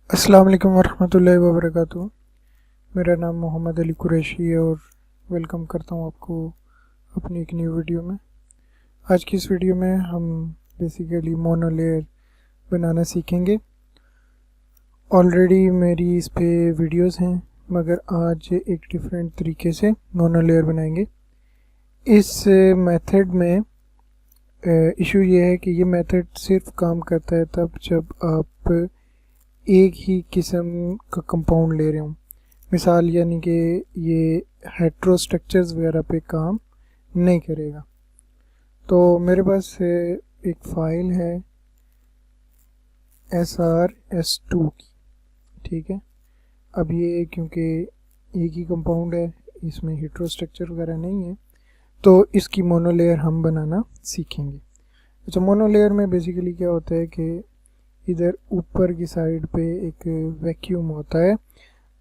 अस्सलाम वालेकुम वरहमतुल्लाहि वबरकातुहू। मेरा नाम मोहम्मद अली कुरैशी है और वेलकम करता हूँ आपको अपनी एक न्यू वीडियो में। आज की इस वीडियो में हम बेसिकली मोनोलेयर बनाना सीखेंगे। ऑलरेडी मेरी इस पे वीडियोस हैं, मगर आज एक डिफरेंट तरीके से मोनोलेयर बनाएंगे। इस मेथड में इशू ये है कि ये मेथड सिर्फ काम करता है तब जब आप एक ही किस्म का कंपाउंड ले रहे हो। मिसाल यानी कि ये हेट्रोस्ट्रक्चर्स वगैरह पे काम नहीं करेगा। तो मेरे पास एक फ़ाइल है SRS2 की, ठीक है। अब ये क्योंकि एक ही कंपाउंड है, इसमें हेट्रोस्ट्रक्चर वगैरह नहीं है, तो इसकी मोनोलेयर हम बनाना सीखेंगे। अच्छा, मोनोलेयर में बेसिकली क्या होता है कि इधर ऊपर की साइड पे एक वैक्यूम होता है।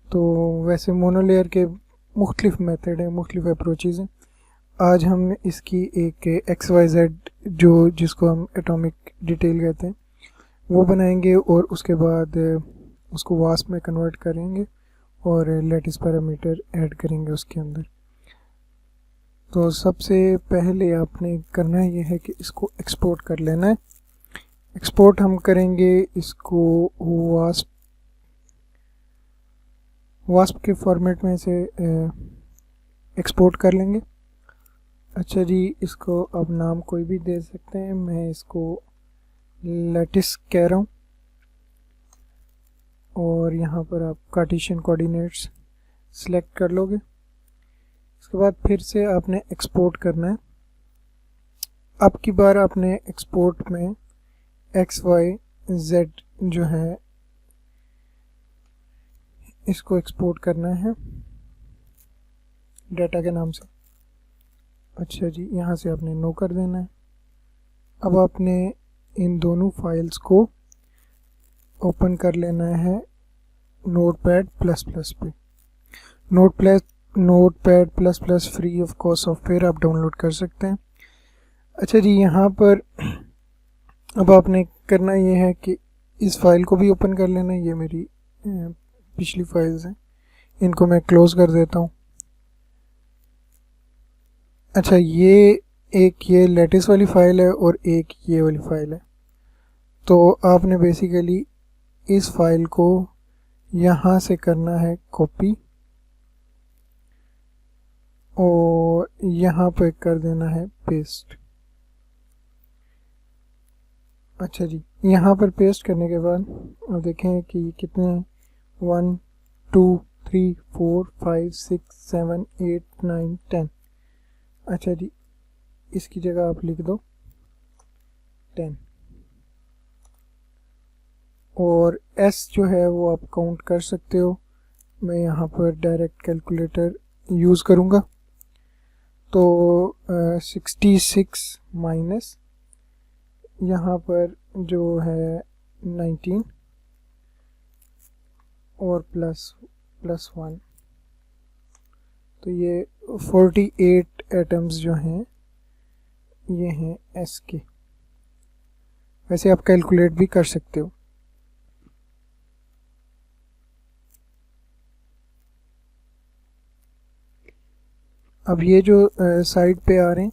तो वैसे मोनोलेयर के मुख्तलिफ मेथड हैं, मुख्तलिफ अप्रोचेज़ हैं। आज हम इसकी एक XYZ जिसको हम एटॉमिक डिटेल कहते हैं वो बनाएंगे और उसके बाद उसको वास्प में कन्वर्ट करेंगे और लैटिस पैरामीटर ऐड करेंगे उसके अंदर। तो सबसे पहले आपने करना ये है कि इसको एक्सपोर्ट कर लेना है। एक्सपोर्ट हम करेंगे इसको वास्प के फॉर्मेट में से एक्सपोर्ट कर लेंगे। अच्छा जी, इसको अब नाम कोई भी दे सकते हैं, मैं इसको लैटिस कह रहा हूँ। और यहाँ पर आप कार्टेशियन कोऑर्डिनेट्स सेलेक्ट कर लोगे। इसके बाद फिर से आपने एक्सपोर्ट करना है। अब की बार आपने एक्सपोर्ट में XYZ जो है इसको एक्सपोर्ट करना है डाटा के नाम से। अच्छा जी, यहाँ से आपने नो कर देना है। अब आपने इन दोनों फाइल्स को ओपन कर लेना है नोटपैड प्लस प्लस पे। Notepad plus plus free of cost software आप डाउनलोड कर सकते हैं। अच्छा जी, यहाँ पर अब आपने करना ये है कि इस फाइल को भी ओपन कर लेना है। ये मेरी पिछली फाइल्स हैं, इनको मैं क्लोज कर देता हूँ। अच्छा, ये लैटिस वाली फ़ाइल है और एक ये वाली फ़ाइल है। तो आपने बेसिकली इस फाइल को यहाँ से करना है कॉपी और यहाँ पे कर देना है पेस्ट। अच्छा जी, यहाँ पर पेस्ट करने के बाद आप देखें कि कितने 1 2 3 4 5 6 7 8 9 10। अच्छा जी, इसकी जगह आप लिख दो 10 और S जो है वो आप काउंट कर सकते हो। मैं यहाँ पर डायरेक्ट कैलकुलेटर यूज़ करूँगा। तो 66 माइनस यहाँ पर जो है 19 और प्लस 1, तो ये 48 एटम्स जो हैं ये हैं S के। वैसे आप कैलकुलेट भी कर सकते हो। अब ये जो साइड पे आ रहे हैं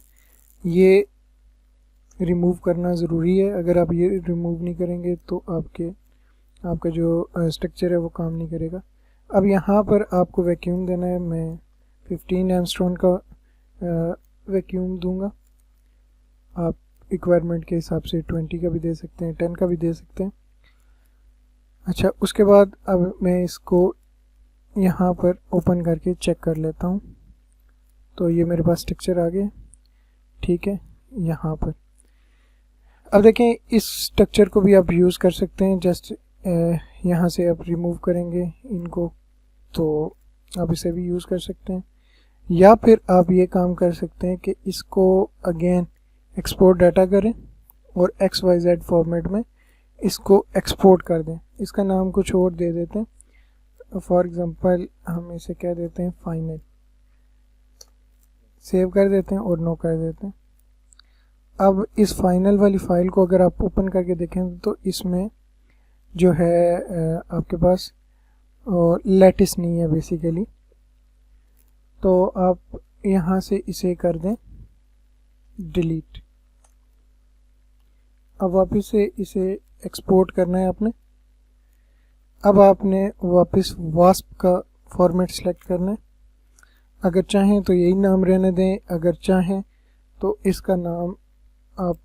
ये रिमूव करना ज़रूरी है। अगर आप ये रिमूव नहीं करेंगे तो आपका जो स्ट्रक्चर है वो काम नहीं करेगा। अब यहाँ पर आपको वैक्यूम देना है। मैं 15 एंगस्ट्रॉम का वैक्यूम दूंगा। आप रिक्वायरमेंट के हिसाब से 20 का भी दे सकते हैं, 10 का भी दे सकते हैं। अच्छा, उसके बाद अब मैं इसको यहाँ पर ओपन करके चेक कर लेता हूँ। तो ये मेरे पास स्ट्रक्चर आ गया, ठीक है। यहाँ पर अब देखें, इस स्ट्रक्चर को भी आप यूज़ कर सकते हैं। जस्ट यहाँ से आप रिमूव करेंगे इनको तो आप इसे भी यूज़ कर सकते हैं, या फिर आप ये काम कर सकते हैं कि इसको अगेन एक्सपोर्ट डाटा करें और XYZ फॉर्मेट में इसको एक्सपोर्ट कर दें। इसका नाम कुछ और दे देते हैं। फॉर एग्ज़ाम्पल हम इसे क्या देते हैं, फाइनल। सेव कर देते हैं और नो कर देते हैं। अब इस फाइनल वाली फ़ाइल को अगर आप ओपन करके देखें तो इसमें जो है आपके पास लैटिस नहीं है बेसिकली। तो आप यहाँ से इसे कर दें डिलीट। अब वापस से इसे एक्सपोर्ट करना है आपने। अब आपने वापस वास्प का फॉर्मेट सेलेक्ट करना है। अगर चाहें तो यही नाम रहने दें, अगर चाहें तो इसका नाम आप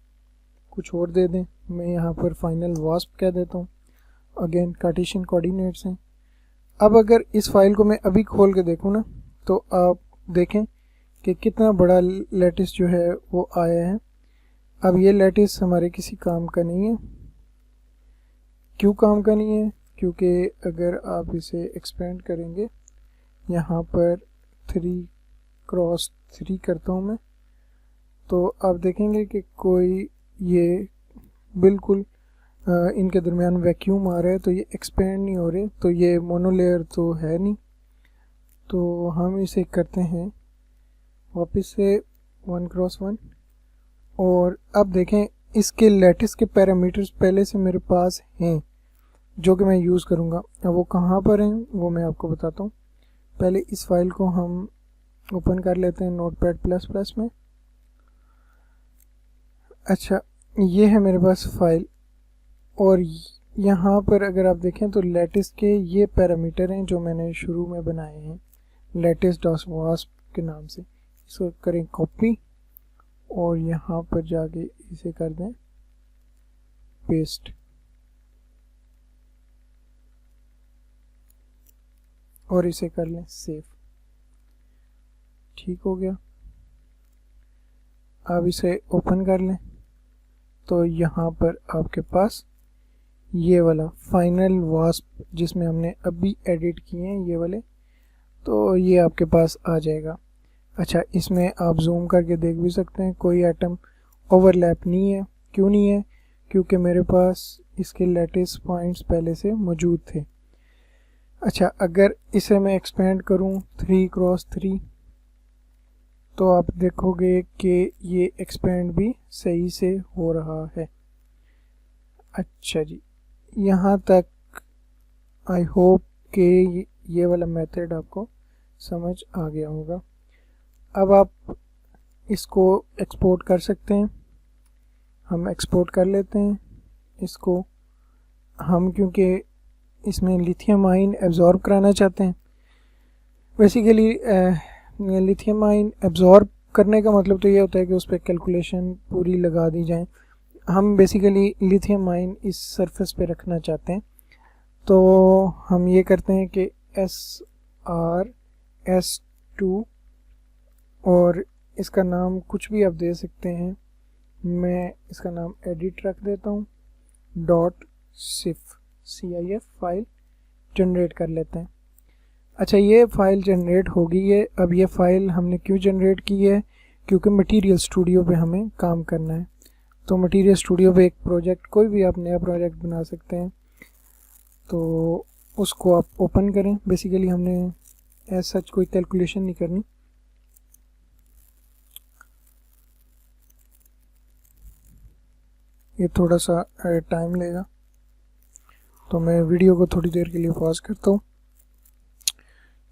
कुछ और दे दें। मैं यहाँ पर फाइनल वास्प कह देता हूँ। अगेन कार्टेशियन कोऑर्डिनेट्स हैं। अब अगर इस फाइल को मैं अभी खोल के देखूँ ना, तो आप देखें कि कितना बड़ा लैटिस जो है वो आया है। अब ये लैटिस हमारे किसी काम का नहीं है। क्यों काम का नहीं है? क्योंकि अगर आप इसे एक्सपेंड करेंगे, यहाँ पर 3x3 करता हूँ मैं, तो आप देखेंगे कि कोई ये बिल्कुल इनके दरमियान वैक्यूम आ रहा है, तो ये एक्सपेंड नहीं हो रहे, तो ये मोनोलेयर तो है नहीं। तो हम इसे करते हैं वापस से 1x1 और अब देखें इसके लैटिस के पैरामीटर्स पहले से मेरे पास हैं जो कि मैं यूज़ करूँगा। अब वो कहाँ पर हैं वो मैं आपको बताता हूँ। पहले इस फाइल को हम ओपन कर लेते हैं नोटपैड++ में। अच्छा, ये है मेरे पास फाइल और यहाँ पर अगर आप देखें तो लैटिस के ये पैरामीटर हैं जो मैंने शुरू में बनाए हैं lattice.wasp के नाम से। इसको करें कॉपी और यहाँ पर जाके इसे कर दें पेस्ट और इसे कर लें सेव। ठीक हो गया। अब इसे ओपन कर लें तो यहाँ पर आपके पास ये वाला फाइनल वास्प जिसमें हमने अभी एडिट किए हैं ये वाले, तो ये आपके पास आ जाएगा। अच्छा, इसमें आप जूम करके देख भी सकते हैं कोई एटम ओवरलैप नहीं है। क्यों नहीं है? क्योंकि मेरे पास इसके लैटिस पॉइंट्स पहले से मौजूद थे। अच्छा, अगर इसे मैं एक्सपेंड करूं 3x3 तो आप देखोगे कि ये एक्सपेंड भी सही से हो रहा है। अच्छा जी, यहाँ तक आई होप कि ये वाला मेथड आपको समझ आ गया होगा। अब आप इसको एक्सपोर्ट कर सकते हैं। हम एक्सपोर्ट कर लेते हैं इसको। हम क्योंकि इसमें लिथियम आयन एब्जॉर्ब कराना चाहते हैं। बेसिकली लिथियम आयन एब्जॉर्ब करने का मतलब तो ये होता है कि उस पर कैलकुलेशन पूरी लगा दी जाए। हम बेसिकली लिथियम आयन इस सरफेस पे रखना चाहते हैं, तो हम ये करते हैं कि SrS2 और इसका नाम कुछ भी आप दे सकते हैं। मैं इसका नाम एडिट रख देता हूँ। .cif फाइल जनरेट कर लेते हैं। अच्छा, ये फाइल जनरेट हो गई है। अब ये फाइल हमने क्यों जनरेट की है? क्योंकि मटेरियल स्टूडियो पे हमें काम करना है। तो मटेरियल स्टूडियो पे एक प्रोजेक्ट, कोई भी आप नया प्रोजेक्ट बना सकते हैं, तो उसको आप ओपन करें। बेसिकली हमने एज सच कोई कैलकुलेशन नहीं करनी। ये थोड़ा सा टाइम लेगा, तो मैं वीडियो को थोड़ी देर के लिए पॉज करता हूँ।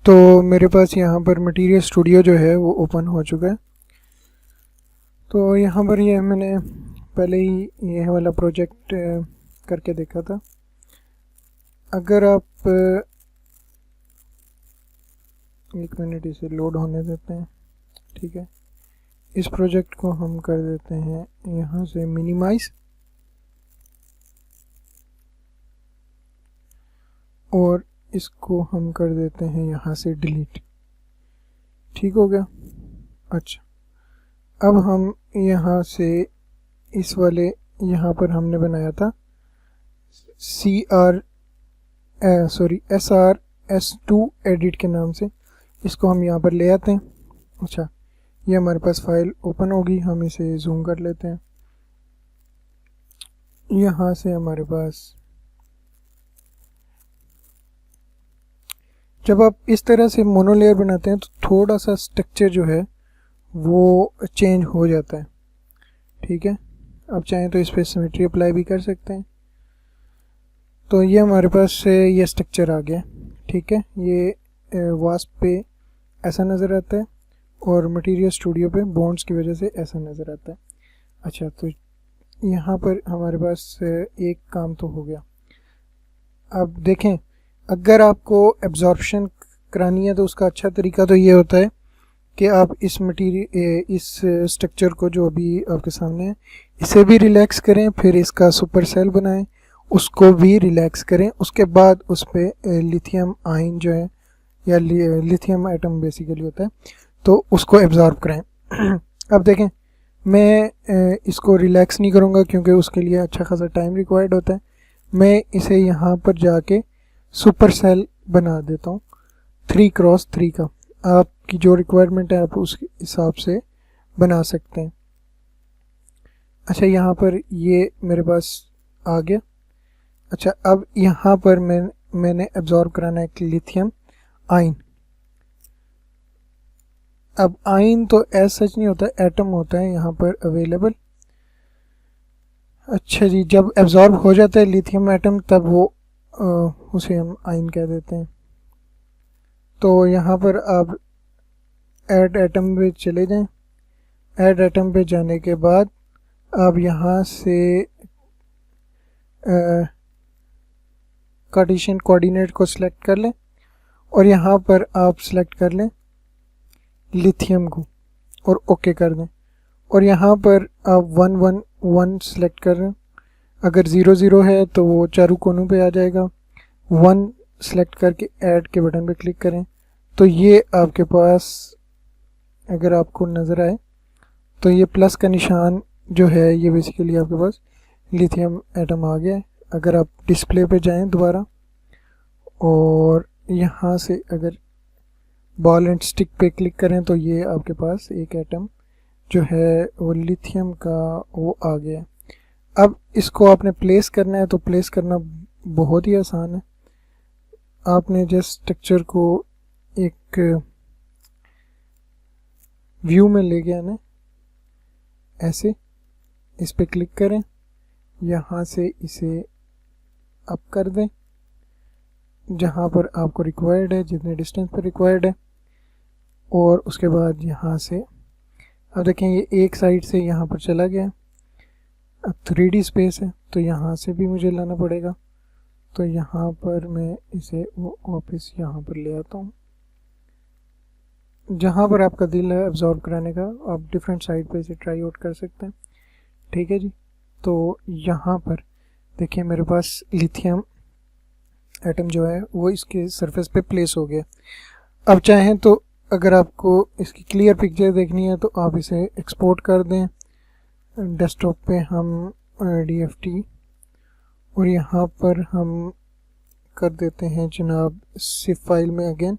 तो मेरे पास यहाँ पर मटेरियल स्टूडियो जो है वो ओपन हो चुका है। तो यहाँ पर ये मैंने पहले ही ये वाला प्रोजेक्ट करके देखा था। अगर आप 1 मिनट इसे लोड होने देते हैं, ठीक है। इस प्रोजेक्ट को हम कर देते हैं यहाँ से मिनिमाइज और इसको हम कर देते हैं यहाँ से डिलीट। ठीक हो गया। अच्छा, अब हम यहाँ से इस वाले यहाँ पर हमने बनाया था SrS2 एडिट के नाम से, इसको हम यहाँ पर ले आते हैं। अच्छा, ये हमारे पास फाइल ओपन होगी। हम इसे जूम कर लेते हैं। यहाँ से हमारे पास जब आप इस तरह से मोनोलेयर बनाते हैं तो थोड़ा सा स्ट्रक्चर जो है वो चेंज हो जाता है। ठीक है, आप चाहें तो इस पर सिमेट्री अप्लाई भी कर सकते हैं। तो ये हमारे पास ये स्ट्रक्चर आ गया, ठीक है। ये वास्प पे ऐसा नज़र आता है और मटेरियल स्टूडियो पे बॉन्ड्स की वजह से ऐसा नज़र आता है। अच्छा, तो यहाँ पर हमारे पास एक काम तो हो गया। अब देखें, अगर आपको एब्जॉर्प्शन करानी है तो उसका अच्छा तरीका तो ये होता है कि आप इस मटेरियल इस स्ट्रक्चर को जो अभी आपके सामने है इसे भी रिलैक्स करें, फिर इसका सुपर सेल बनाएं, उसको भी रिलैक्स करें, उसके बाद उस पर लिथियम आयन जो है या लिथियम एटम बेसिकली होता है तो उसको एब्जॉर्ब कराएं। अब देखें, मैं इसको रिलैक्स नहीं करूँगा क्योंकि उसके लिए अच्छा खासा टाइम रिक्वायर्ड होता है। मैं इसे यहाँ पर जाके सुपर सेल बना देता हूँ 3x3 का। आपकी जो रिक्वायरमेंट है आप उस हिसाब से बना सकते हैं। अच्छा, यहाँ पर ये मेरे पास आ गया। अच्छा, अब यहाँ पर मैंने एब्जॉर्ब कराना है एक लिथियम आयन। अब आयन तो ऐसा सच नहीं होता, एटम होता है यहाँ पर अवेलेबल। अच्छा जी, जब एब्जॉर्ब हो जाता है लिथियम एटम तब वो उसे हम आयन कह देते हैं। तो यहाँ पर आप ऐड एटम पे चले जाएं। ऐड एटम पे जाने के बाद आप यहाँ से कार्टेशियन कोऑर्डिनेट को सिलेक्ट कर लें और यहाँ पर आप सिलेक्ट कर लें लिथियम को और ओके कर दें। और यहाँ पर आप 1 1 1 सिलेक्ट कर रहे हैं। अगर 0 0 है तो वो चारों कोनों पे आ जाएगा। 1 सिलेक्ट करके ऐड के बटन पे क्लिक करें तो ये आपके पास, अगर आपको नज़र आए तो ये प्लस का निशान जो है ये बेसिकली आपके पास लिथियम एटम आ गया है। अगर आप डिस्प्ले पे जाएं दोबारा और यहाँ से अगर बॉल एंड स्टिक पे क्लिक करें तो ये आपके पास एक एटम जो है वो लिथियम का वो आ गया है। अब इसको आपने प्लेस करना है तो प्लेस करना बहुत ही आसान है। आपने जस्ट स्ट्रक्चर को एक व्यू में ले गया ना, ऐसे इस पे क्लिक करें, यहाँ से इसे अप कर दें जहाँ पर आपको रिक्वायर्ड है, जितने डिस्टेंस पर रिक्वायर्ड है। और उसके बाद यहाँ से अब देखें ये एक साइड से यहाँ पर चला गया। अब 3D स्पेस है तो यहाँ से भी मुझे लाना पड़ेगा। तो यहाँ पर मैं इसे वो वापस यहाँ पर ले आता हूँ। जहाँ पर आपका दिल है एब्जॉर्ब कराने का, आप डिफरेंट साइड पे इसे ट्राई आउट कर सकते हैं। ठीक है जी, तो यहाँ पर देखिए मेरे पास लिथियम एटम जो है वो इसके सरफेस पे प्लेस हो गया। अब चाहें तो अगर आपको इसकी क्लियर पिक्चर देखनी है तो आप इसे एक्सपोर्ट कर दें। डेस्कटॉप पे हम DFT और यहाँ पर हम कर देते हैं जनाब सिप फाइल में अगेन,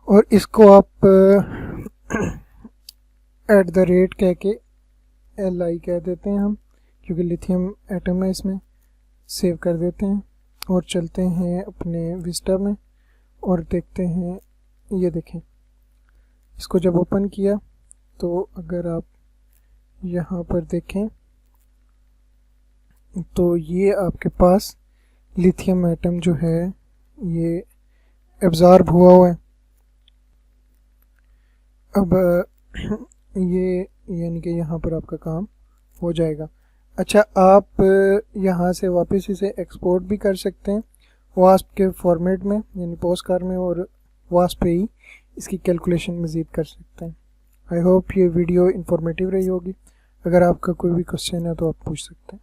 और इसको आप @ कह के LI कह देते हैं हम, क्योंकि लिथियम एटम है इसमें। सेव कर देते हैं और चलते हैं अपने विस्टा में और देखते हैं। ये देखें, इसको जब ओपन किया तो अगर आप यहाँ पर देखें तो ये आपके पास लिथियम एटम जो है ये एब्जॉर्ब हुआ है। अब ये यानी कि यहाँ पर आपका काम हो जाएगा। अच्छा, आप यहाँ से वापस इसे एक्सपोर्ट भी कर सकते हैं वास्प के फॉर्मेट में, यानी पोस्टकार्ड में, और वास्प पे ही इसकी कैलकुलेशन मज़ीद कर सकते हैं। आई होप ये वीडियो इंफॉर्मेटिव रही होगी। अगर आपका कोई भी क्वेश्चन है तो आप पूछ सकते हैं।